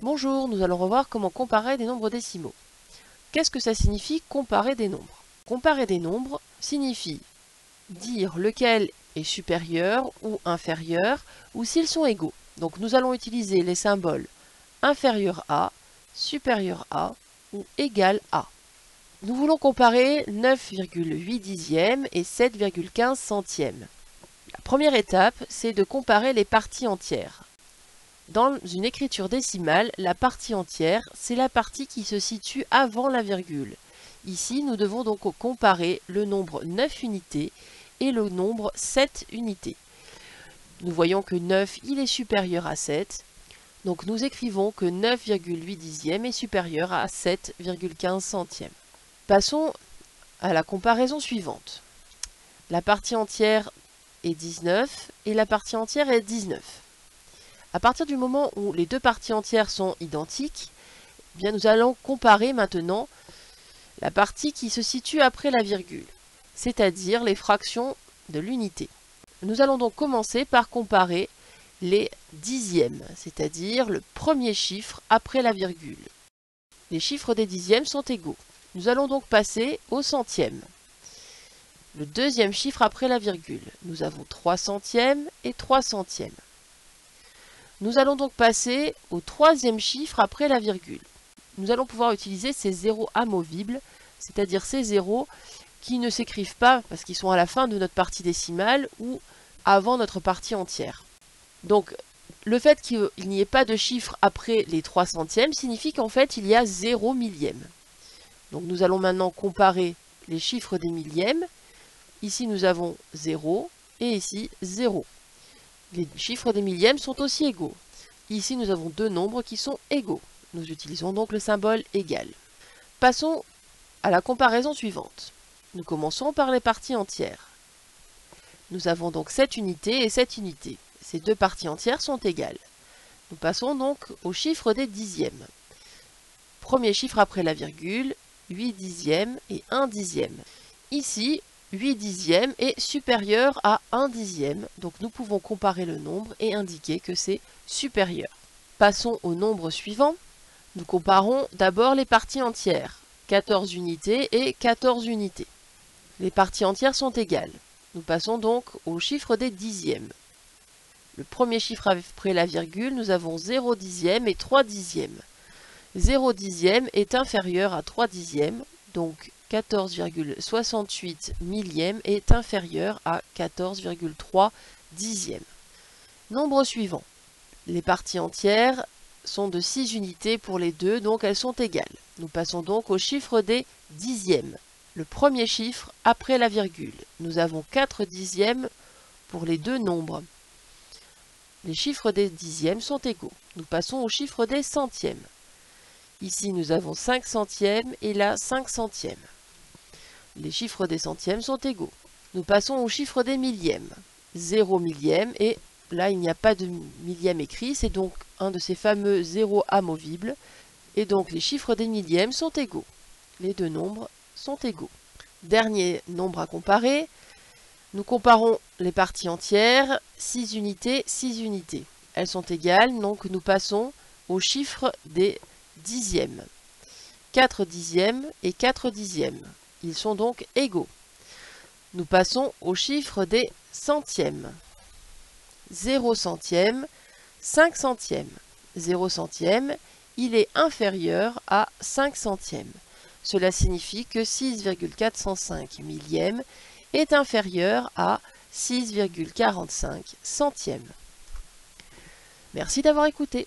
Bonjour, nous allons revoir comment comparer des nombres décimaux. Qu'est-ce que ça signifie comparer des nombres? Comparer des nombres signifie dire lequel est supérieur ou inférieur ou s'ils sont égaux. Donc nous allons utiliser les symboles inférieur à, supérieur à ou égal à. Nous voulons comparer 9,8 dixièmes et 7,15 centièmes. La première étape, c'est de comparer les parties entières. Dans une écriture décimale, la partie entière, c'est la partie qui se situe avant la virgule. Ici, nous devons donc comparer le nombre 9 unités et le nombre 7 unités. Nous voyons que 9, il est supérieur à 7. Donc nous écrivons que 9,8 dixièmes est supérieur à 7,15 centièmes. Passons à la comparaison suivante. La partie entière est 19 et la partie entière est 19. À partir du moment où les deux parties entières sont identiques, eh bien nous allons comparer maintenant la partie qui se situe après la virgule, c'est-à-dire les fractions de l'unité. Nous allons donc commencer par comparer les dixièmes, c'est-à-dire le premier chiffre après la virgule. Les chiffres des dixièmes sont égaux. Nous allons donc passer au centième. Le deuxième chiffre après la virgule. Nous avons 3 centièmes et 3 centièmes. Nous allons donc passer au troisième chiffre après la virgule. Nous allons pouvoir utiliser ces zéros amovibles, c'est-à-dire ces zéros qui ne s'écrivent pas parce qu'ils sont à la fin de notre partie décimale ou avant notre partie entière. Donc, le fait qu'il n'y ait pas de chiffre après les 3 centièmes signifie qu'en fait, il y a 0 millième. Donc, nous allons maintenant comparer les chiffres des millièmes. Ici, nous avons 0 et ici 0. Les chiffres des millièmes sont aussi égaux. Ici, nous avons deux nombres qui sont égaux. Nous utilisons donc le symbole égal. Passons à la comparaison suivante. Nous commençons par les parties entières. Nous avons donc 7 unités et 7 unités. Ces deux parties entières sont égales. Nous passons donc au chiffre des dixièmes. Premier chiffre après la virgule, 8 dixièmes et 1 dixième. Ici, 8 dixièmes est supérieur à 1 dixième, donc nous pouvons comparer le nombre et indiquer que c'est supérieur. Passons au nombre suivant. Nous comparons d'abord les parties entières, 14 unités et 14 unités. Les parties entières sont égales. Nous passons donc au chiffre des dixièmes. Le premier chiffre après la virgule, nous avons 0 dixième et 3 dixièmes. 0 dixième est inférieur à 3 dixièmes, donc 14,68 millième est inférieur à 14,3 dixièmes. Nombre suivant. Les parties entières sont de 6 unités pour les deux, donc elles sont égales. Nous passons donc au chiffre des dixièmes. Le premier chiffre après la virgule. Nous avons 4 dixièmes pour les deux nombres. Les chiffres des dixièmes sont égaux. Nous passons au chiffre des centièmes. Ici, nous avons 5 centièmes et là 5 centièmes. Les chiffres des centièmes sont égaux. Nous passons au chiffre des millièmes. 0 millième et là il n'y a pas de millième écrit, c'est donc un de ces fameux zéros amovibles. Et donc les chiffres des millièmes sont égaux. Les deux nombres sont égaux. Dernier nombre à comparer. Nous comparons les parties entières, 6 unités, 6 unités. Elles sont égales, donc nous passons au chiffre des dixièmes. 4 dixièmes et 4 dixièmes. Ils sont donc égaux. Nous passons au chiffre des centièmes. 0 centième, 5 centièmes. 0 centième, il est inférieur à 5 centièmes. Cela signifie que 6,405 millième est inférieur à 6,45 centièmes. Merci d'avoir écouté.